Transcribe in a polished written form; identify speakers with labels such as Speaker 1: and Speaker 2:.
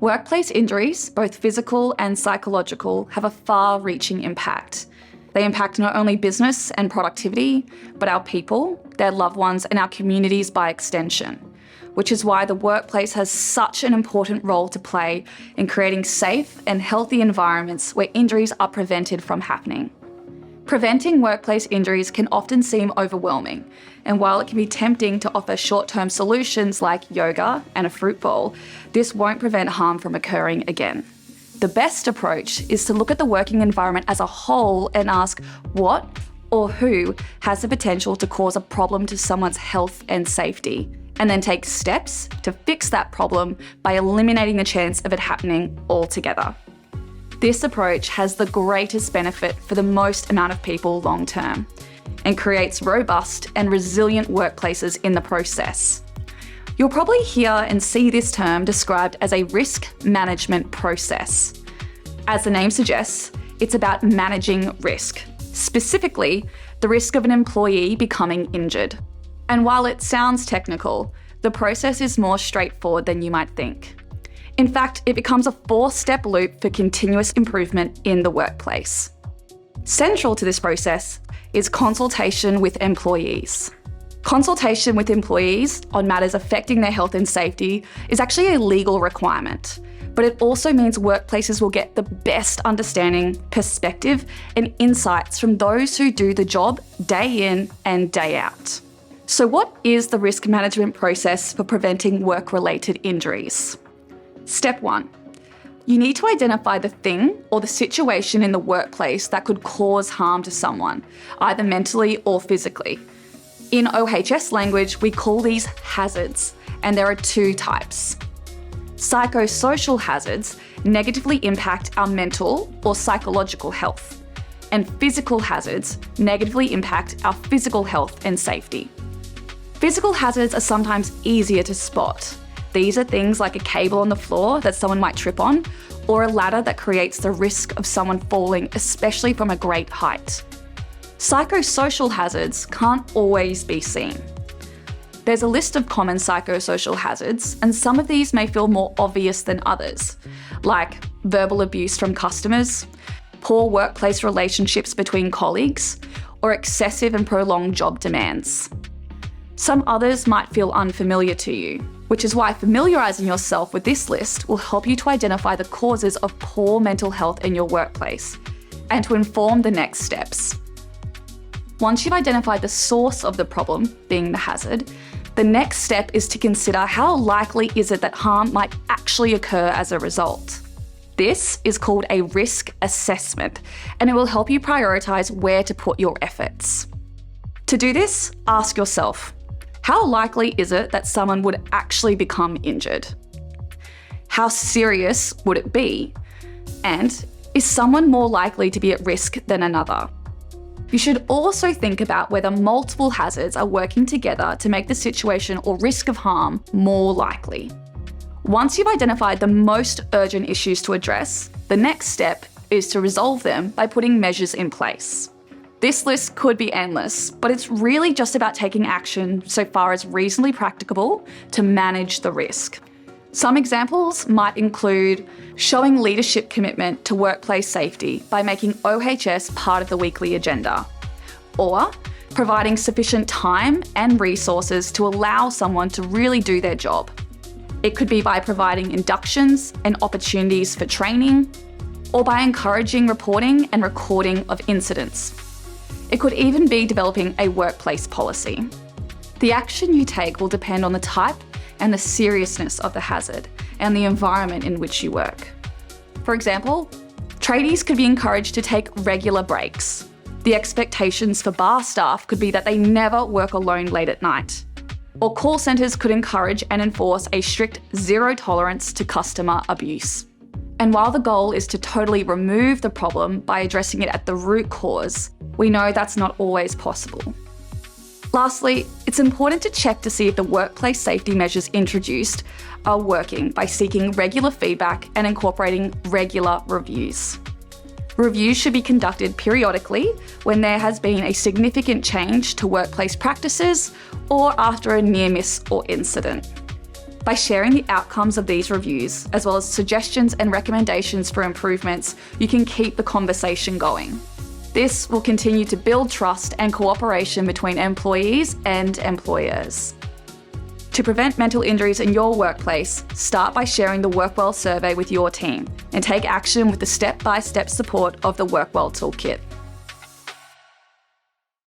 Speaker 1: Workplace injuries, both physical and psychological, have a far-reaching impact. They impact not only business and productivity, but our people, their loved ones, and our communities by extension, which is why the workplace has such an important role to play in creating safe and healthy environments where injuries are prevented from happening. Preventing workplace injuries can often seem overwhelming, and while it can be tempting to offer short-term solutions like yoga and a fruit bowl, this won't prevent harm from occurring again. The best approach is to look at the working environment as a whole and ask what or who has the potential to cause a problem to someone's health and safety, and then take steps to fix that problem by eliminating the chance of it happening altogether. This approach has the greatest benefit for the most amount of people long term and creates robust and resilient workplaces in the process. You'll probably hear and see this term described as a risk management process. As the name suggests, it's about managing risk, specifically the risk of an employee becoming injured. And while it sounds technical, the process is more straightforward than you might think. In fact, it becomes a 4-step loop for continuous improvement in the workplace. Central to this process is consultation with employees. Consultation with employees on matters affecting their health and safety is actually a legal requirement, but it also means workplaces will get the best understanding, perspective, and insights from those who do the job day in and day out. So what is the risk management process for preventing work-related injuries? Step 1. You need to identify the thing or the situation in the workplace that could cause harm to someone, either mentally or physically. In OHS language, we call these hazards, and there are 2 types. Psychosocial hazards negatively impact our mental or psychological health, and physical hazards negatively impact our physical health and safety. Physical hazards are sometimes easier to spot. These are things like a cable on the floor that someone might trip on, or a ladder that creates the risk of someone falling, especially from a great height. Psychosocial hazards can't always be seen. There's a list of common psychosocial hazards, and some of these may feel more obvious than others, like verbal abuse from customers, poor workplace relationships between colleagues, or excessive and prolonged job demands. Some others might feel unfamiliar to you, which is why familiarising yourself with this list will help you to identify the causes of poor mental health in your workplace and to inform the next steps. Once you've identified the source of the problem, being the hazard, the next step is to consider how likely is it that harm might actually occur as a result. This is called a risk assessment, and it will help you prioritise where to put your efforts. To do this, ask yourself, how likely is it that someone would actually become injured? How serious would it be? And is someone more likely to be at risk than another? You should also think about whether multiple hazards are working together to make the situation or risk of harm more likely. Once you've identified the most urgent issues to address, the next step is to resolve them by putting measures in place. This list could be endless, but it's really just about taking action so far as reasonably practicable to manage the risk. Some examples might include showing leadership commitment to workplace safety by making OHS part of the weekly agenda, or providing sufficient time and resources to allow someone to really do their job. It could be by providing inductions and opportunities for training, or by encouraging reporting and recording of incidents. It could even be developing a workplace policy. The action you take will depend on the type and the seriousness of the hazard and the environment in which you work. For example, tradies could be encouraged to take regular breaks. The expectations for bar staff could be that they never work alone late at night. Or call centres could encourage and enforce a strict zero tolerance to customer abuse. And while the goal is to totally remove the problem by addressing it at the root cause, we know that's not always possible. Lastly, it's important to check to see if the workplace safety measures introduced are working by seeking regular feedback and incorporating regular reviews. Reviews should be conducted periodically when there has been a significant change to workplace practices or after a near miss or incident. By sharing the outcomes of these reviews, as well as suggestions and recommendations for improvements, you can keep the conversation going. This will continue to build trust and cooperation between employees and employers. To prevent mental injuries in your workplace, start by sharing the WorkWell survey with your team and take action with the step-by-step support of the WorkWell Toolkit.